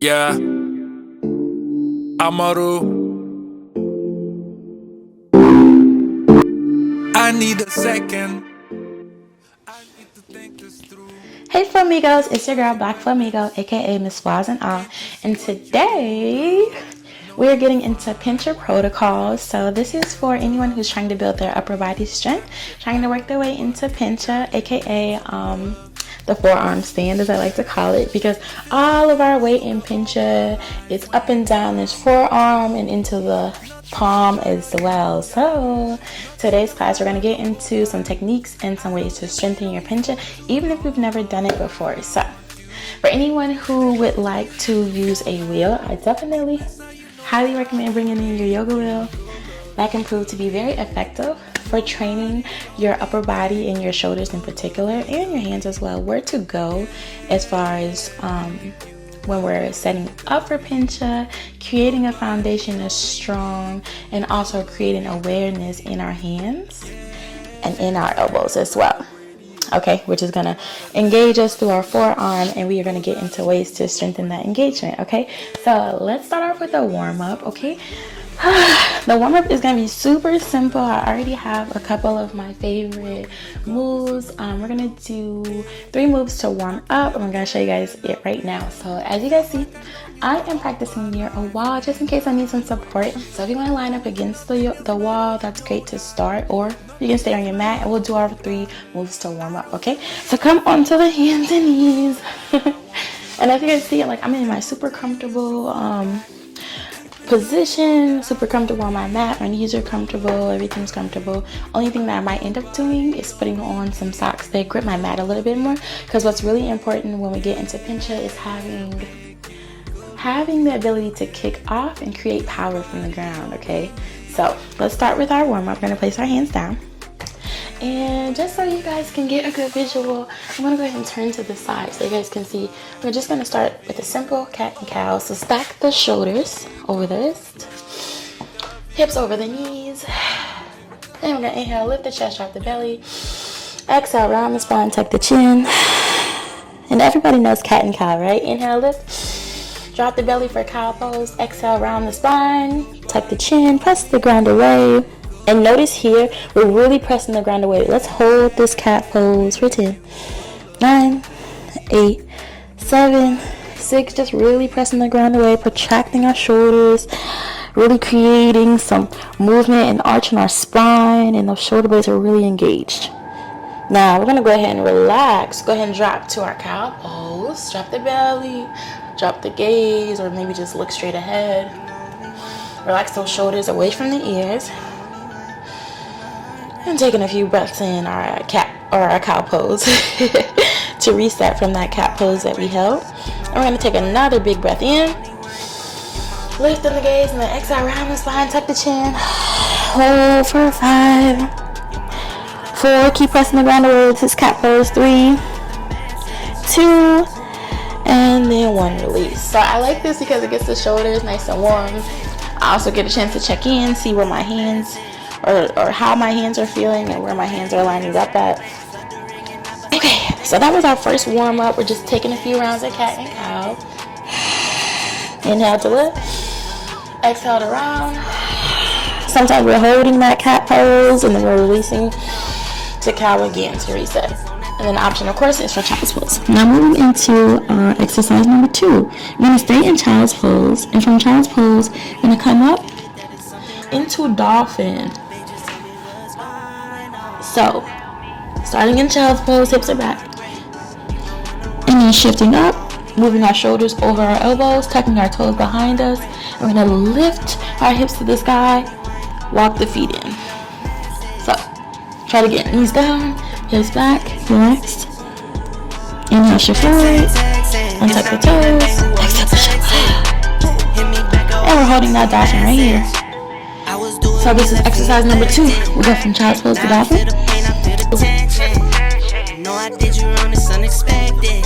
Yeah, Amaru. I need a second. I need to think this through. Hey Flamigos, it's your girl Black Flamigo, aka Miss Flaws and All, and today we are getting into Pincha protocols. So this is for anyone who's trying to build their upper body strength, trying to work their way into Pincha, aka the forearm stand, as I like to call it, because all of our weight in Pincha is up and down this forearm and into the palm as well. So today's class we're going to get into some techniques and some ways to strengthen your Pincha, even if we've never done it before. So for anyone who would like to use a wheel, I definitely highly recommend bringing in your yoga wheel. That can prove to be very effective for training your upper body and your shoulders in particular, and your hands as well, where to go as far as when we're setting up for Pincha, creating a foundation that's strong, and also creating awareness in our hands and in our elbows as well. Okay, which is gonna engage us through our forearm, and we are gonna get into ways to strengthen that engagement. Okay, so let's start off with a warm-up. Okay, the warm-up is gonna be super simple. I already have a couple of my favorite moves. We're gonna do 3 moves to warm up, and I'm gonna show you guys it right now. So as you guys see, I am practicing near a wall just in case I need some support. So if you want to line up against the wall, that's great to start, or you can stay on your mat and we'll do our 3 moves to warm up. Okay, so come onto the hands and knees. And as you guys see, like, I'm in my super comfortable position, super comfortable on my mat. My knees are comfortable, everything's comfortable. Only thing that I might end up doing is putting on some socks that grip my mat a little bit more, because what's really important when we get into Pincha is having the ability to kick off and create power from the ground. Okay, so let's start with our warm-up. We're going to place our hands down, and just so you guys can get a good visual, I'm going to go ahead and turn to the side so you guys can see. We're just going to start with a simple cat and cow. So stack the shoulders over the wrist, hips over the knees, and we're going to inhale, lift the chest, drop the belly, exhale, round the spine, tuck the chin. And everybody knows cat and cow, right? Inhale, lift, drop the belly for cow pose, exhale, round the spine, tuck the chin, press the ground away. And notice here, we're really pressing the ground away. Let's hold this cat pose for 10, 9, 8, 7, 6. Just really pressing the ground away, protracting our shoulders, really creating some movement and arch in our spine, and those shoulder blades are really engaged. Now, we're going to go ahead and relax. Go ahead and drop to our cow pose. Drop the belly, drop the gaze, or maybe just look straight ahead. Relax those shoulders away from the ears. And taking a few breaths in our cat or our cow pose to reset from that cat pose that we held. And we're going to take another big breath in, lifting the gaze, and then exhale, round the spine, tuck the chin, hold for 5, 4, keep pressing the ground away. This is cat pose. 3, 2, and then 1, release. So I like this because it gets the shoulders nice and warm. I also get a chance to check in, see where my hands or how my hands are feeling and where my hands are lining up at. Okay, so that was our first warm up. We're just taking a few rounds of cat and cow. Inhale to lift, exhale to round. Sometimes we're holding that cat pose and then we're releasing to cow again to reset. And then the option, of course, is for child's pose. Now moving into exercise number 2. You're going to stay in child's pose, and from child's pose, you're going to come up into dolphin. So, starting in child's pose, hips are back. And then shifting up, moving our shoulders over our elbows, tucking our toes behind us. And we're going to lift our hips to the sky, walk the feet in. So, try to get knees down, hips back, relaxed. Inhale, shift forward, untuck the toes, exhale, push up. And we're holding that dolphin right here. So this is exercise number 2. We go from child's pose to dolphin. know I did you wrong, it's unexpected.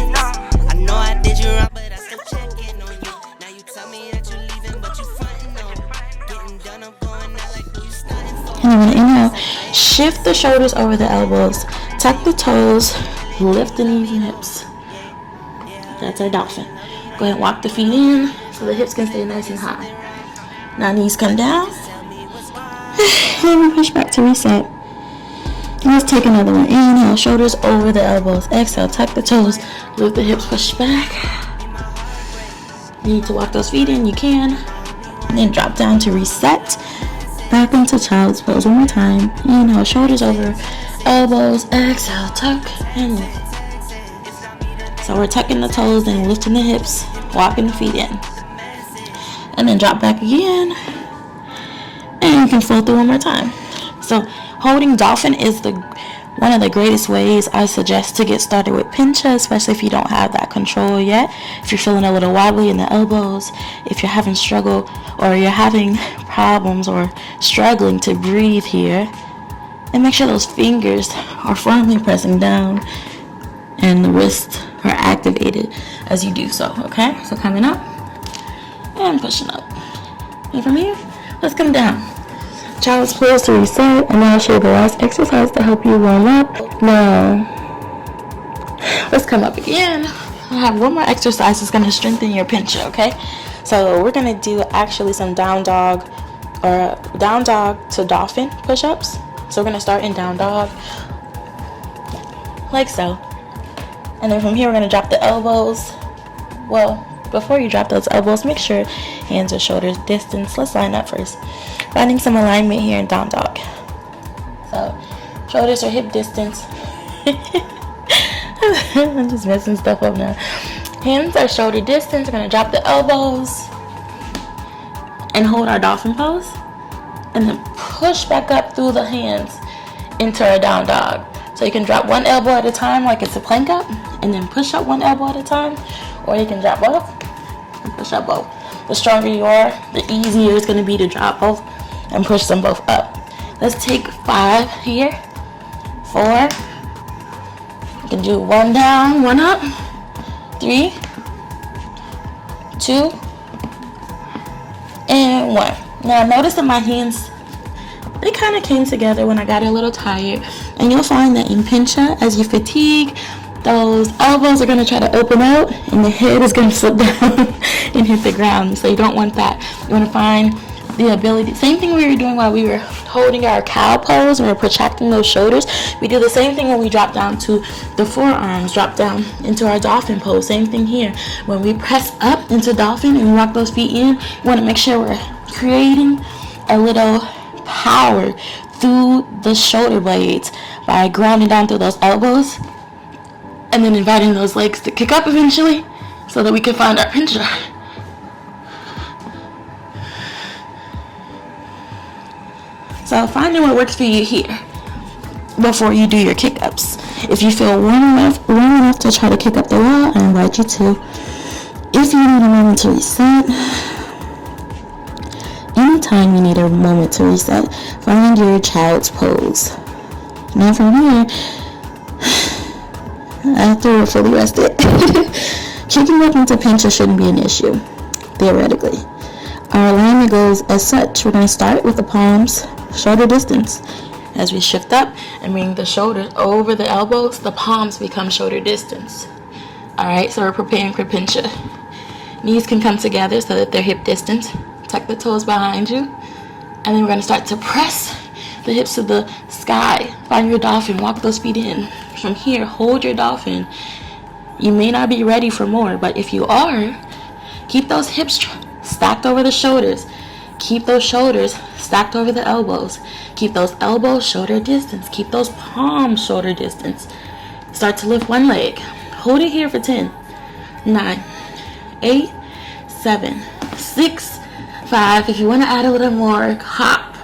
I know I did you wrong, but I still checking on you. Now you tell me that you're leaving, but you frontin' on. Getting done, I'm going out like who you starting for. And I'm gonna inhale, shift the shoulders over the elbows, tuck the toes, lift the knees and hips. That's our dolphin. Go ahead and walk the feet in so the hips can stay nice and high. Now knees come down. And we push back to reset. Let's take another one. Inhale, shoulders over the elbows. Exhale, tuck the toes. Lift the hips, push back. You need to walk those feet in, you can. And then drop down to reset. Back into child's pose one more time. Inhale, shoulders over elbows. Exhale, tuck and lift. So we're tucking the toes, then lifting the hips, walking the feet in. And then drop back again. And you can flow through one more time. So holding dolphin is one of the greatest ways I suggest to get started with Pincha, especially if you don't have that control yet. If you're feeling a little wobbly in the elbows, if you're having struggle or you're having problems or struggling to breathe here, and make sure those fingers are firmly pressing down and the wrists are activated as you do so. Okay, so coming up and pushing up. And from here, let's come down. Child's pose to reset, and now I'll show you the last exercise to help you warm up. Now, let's come up again. I have one more exercise that's going to strengthen your Pincha, okay? So we're going to do actually some down dog or down dog to dolphin push-ups. So we're going to start in down dog, like so. And then from here, we're going to drop the elbows. Well, before you drop those elbows, make sure hands are shoulders distance. Let's line up first. Finding some alignment here in down dog. So, shoulders are hip distance. I'm just messing stuff up now. Hands are shoulder distance. We're going to drop the elbows and hold our dolphin pose. And then push back up through the hands into our down dog. So you can drop one elbow at a time like it's a plank up, and then push up one elbow at a time. Or you can drop both and push up both. The stronger you are, the easier it's going to be to drop both and push them both up. Let's take 5 here. 4. You can do 1 down, 1 up. 3, 2, and 1. Now notice that my hands, they kind of came together when I got a little tired. And you'll find that in Pincha, as you fatigue, those elbows are going to try to open out and the head is going to slip down and hit the ground. So you don't want that. You want to find the ability. Same thing we were doing while we were holding our cow pose and we're protracting those shoulders. We do the same thing when we drop down to the forearms, drop down into our dolphin pose. Same thing here. When we press up into dolphin and walk those feet in, we want to make sure we're creating a little power through the shoulder blades by grounding down through those elbows. And then inviting those legs to kick up eventually so that we can find our Pincha. So finding what works for you here before you do your kick-ups. If you feel warm enough to try to kick up the wall, I invite you to. If you need a moment to reset, anytime you need a moment to reset, find your child's pose. Now from here, after we're fully rested, kicking up into Pincha shouldn't be an issue, theoretically. Our alignment goes as such. We're going to start with the palms shoulder distance. As we shift up and bring the shoulders over the elbows, the palms become shoulder distance. Alright, so we're preparing for Pincha. Knees can come together so that they're hip distance. Tuck the toes behind you. And then we're going to start to press the hips to the sky. Find your dolphin. Walk those feet in. From here, hold your dolphin. You may not be ready for more, but if you are, keep those hips stacked over the shoulders. Keep those shoulders stacked over the elbows. Keep those elbows shoulder distance. Keep those palms shoulder distance. Start to lift one leg. Hold it here for 10, 9, 8, 7, 6, 5. If you want to add a little more, hop.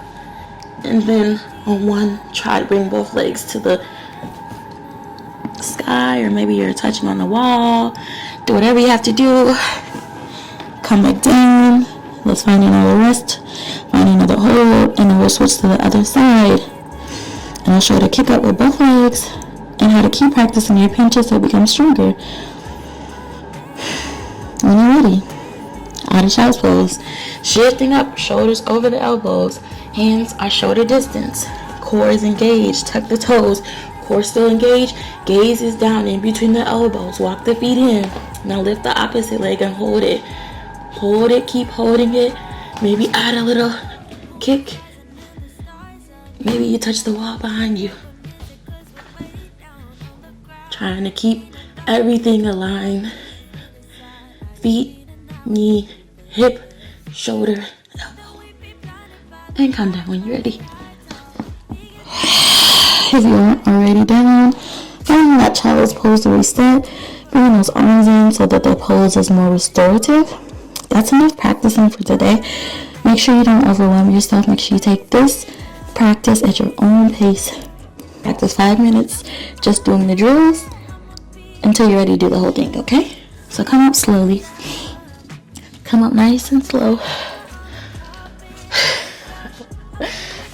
And then on 1, try to bring both legs to the sky, or maybe you're touching on the wall. Do whatever you have to do. Come back down. Let's find another rest, find another hold, and then we'll switch to the other side. And I'll show you to kick up with both legs and how to keep practicing your Pincha so it becomes stronger. When you're ready, out of child's pose, shifting up, shoulders over the elbows, hands are shoulder distance, core is engaged, tuck the toes, core still engaged, gaze is down in between the elbows, walk the feet in, Now lift the opposite leg and hold it. Hold it, keep holding it. Maybe add a little kick. Maybe you touch the wall behind you. Trying to keep everything aligned. Feet, knee, hip, shoulder, elbow. And come down when you're ready. If you aren't already down, find that child's pose to reset. Bring those arms in so that the pose is more restorative. That's enough practicing for today. Make sure you don't overwhelm yourself. Make sure you take this practice at your own pace. Practice 5 minutes just doing the drills until you're ready to do the whole thing, okay? So come up slowly. Come up nice and slow.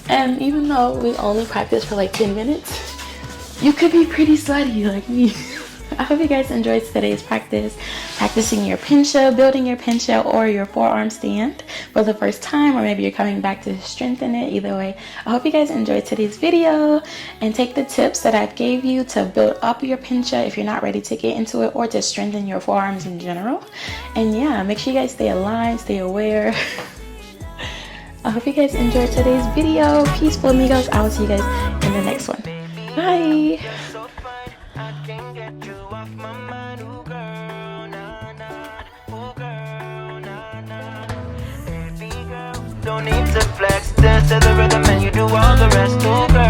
And even though we only practice for like 10 minutes, you could be pretty sweaty like me. I hope you guys enjoyed today's practice, practicing your pincha, building your pincha or your forearm stand for the first time, or maybe you're coming back to strengthen it. Either way, I hope you guys enjoyed today's video and take the tips that I gave you to build up your pincha if you're not ready to get into it, or to strengthen your forearms in general. And yeah, make sure you guys stay aligned, stay aware. I hope you guys enjoyed today's video. Peaceful amigos. I will see you guys in the next one. Bye. Don't need to flex, dance to the rhythm and you do all the rest, oh girl.